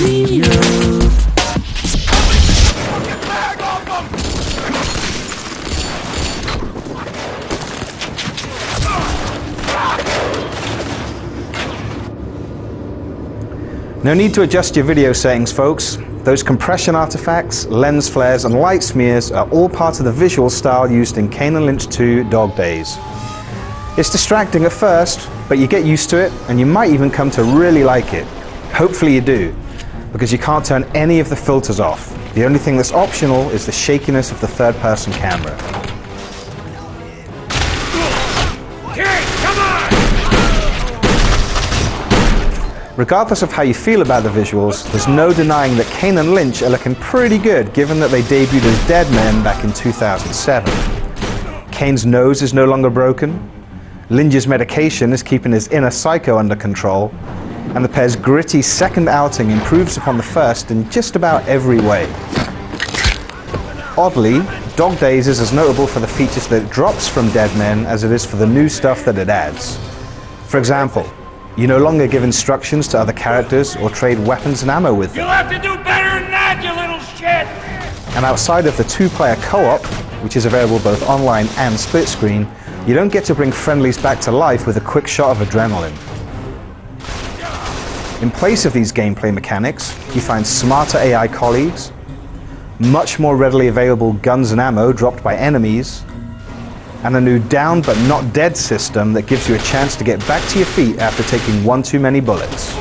No need to adjust your video settings, folks. Those compression artifacts, lens flares, and light smears are all part of the visual style used in Kane Lynch 2 Dog Days. It's distracting at first, but you get used to it, and you might even come to really like it. Hopefully you do, because you can't turn any of the filters off. The only thing that's optional is the shakiness of the third-person camera. Regardless of how you feel about the visuals, there's no denying that Kane and Lynch are looking pretty good given that they debuted as dead men back in 2007. Kane's nose is no longer broken, Lynch's medication is keeping his inner psycho under control, and the pair's gritty second outing improves upon the first in just about every way. Oddly, Dog Days is as notable for the features that it drops from Dead Men as it is for the new stuff that it adds. For example, you no longer give instructions to other characters or trade weapons and ammo with them. You'll have to do better than that, you little shit! And outside of the two-player co-op, which is available both online and split screen, you don't get to bring friendlies back to life with a quick shot of adrenaline. In place of these gameplay mechanics, you find smarter AI colleagues, much more readily available guns and ammo dropped by enemies, and a new down but not dead system that gives you a chance to get back to your feet after taking one too many bullets.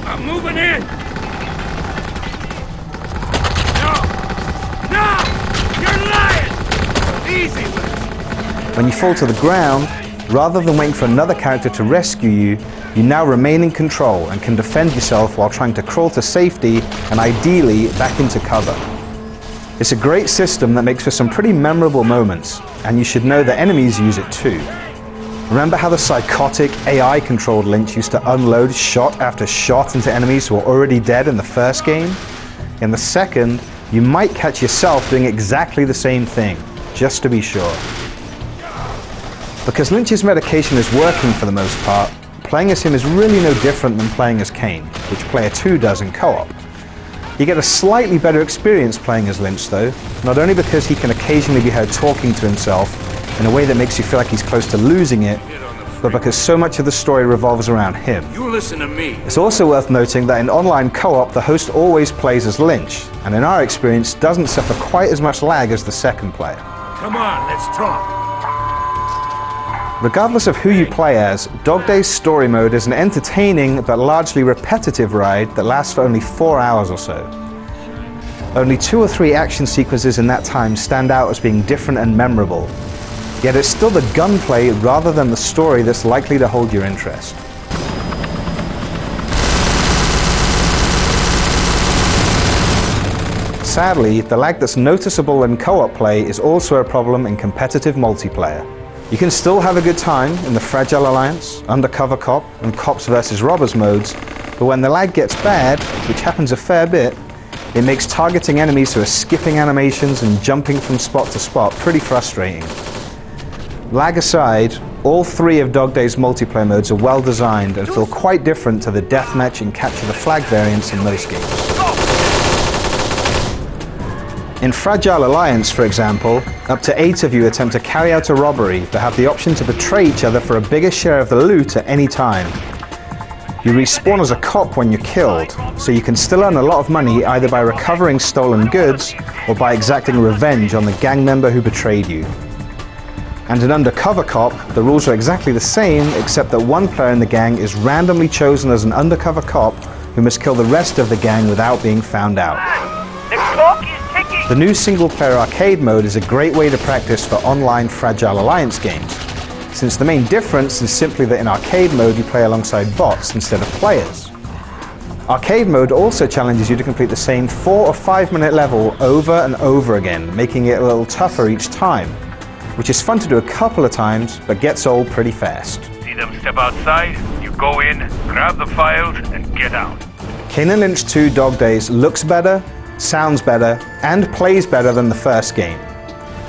I'm moving in! No! You're lying! Easy with it! When you fall to the ground, rather than waiting for another character to rescue you, you now remain in control and can defend yourself while trying to crawl to safety and ideally back into cover. It's a great system that makes for some pretty memorable moments, and you should know that enemies use it too. Remember how the psychotic, AI-controlled Lynch used to unload shot after shot into enemies who were already dead in the first game? In the second, you might catch yourself doing exactly the same thing, just to be sure. Because Lynch's medication is working for the most part, playing as him is really no different than playing as Kane, which player 2 does in co-op. You get a slightly better experience playing as Lynch though, not only because he can occasionally be heard talking to himself in a way that makes you feel like he's close to losing it, but because so much of the story revolves around him. You listen to me. It's also worth noting that in online co-op the host always plays as Lynch, and in our experience doesn't suffer quite as much lag as the second player. Come on, let's talk. Regardless of who you play as, Dog Days Story Mode is an entertaining but largely repetitive ride that lasts for only 4 hours or so. Only 2 or 3 action sequences in that time stand out as being different and memorable, yet it's still the gunplay rather than the story that's likely to hold your interest. Sadly, the lag that's noticeable in co-op play is also a problem in competitive multiplayer. You can still have a good time in the Fragile Alliance, Undercover Cop, and Cops vs. Robbers modes, but when the lag gets bad, which happens a fair bit, it makes targeting enemies who are skipping animations and jumping from spot to spot pretty frustrating. Lag aside, all 3 of Dog Days multiplayer modes are well designed and feel quite different to the deathmatch and capture the flag variants in most games. In Fragile Alliance, for example, up to 8 of you attempt to carry out a robbery but have the option to betray each other for a bigger share of the loot at any time. You respawn as a cop when you're killed, so you can still earn a lot of money either by recovering stolen goods or by exacting revenge on the gang member who betrayed you. And in Undercover Cop, the rules are exactly the same except that one player in the gang is randomly chosen as an undercover cop who must kill the rest of the gang without being found out. The new single-player arcade mode is a great way to practice for online Fragile Alliance games, since the main difference is simply that in arcade mode you play alongside bots instead of players. Arcade mode also challenges you to complete the same 4 or 5 minute level over and over again, making it a little tougher each time, which is fun to do a couple of times, but gets old pretty fast. See them step outside, you go in, grab the files, and get out. Kane Lynch 2 Dog Days looks better, sounds better, and plays better than the first game.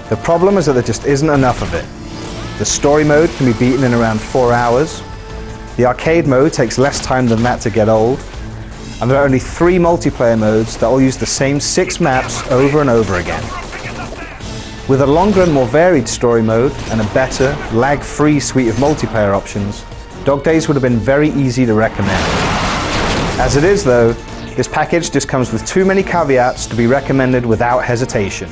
The problem is that there just isn't enough of it. The story mode can be beaten in around 4 hours. The arcade mode takes less time than that to get old. and there are only 3 multiplayer modes that all use the same 6 maps over and over again. With a longer and more varied story mode and a better, lag-free suite of multiplayer options, Dog Days would have been very easy to recommend. As it is though, this package just comes with too many caveats to be recommended without hesitation.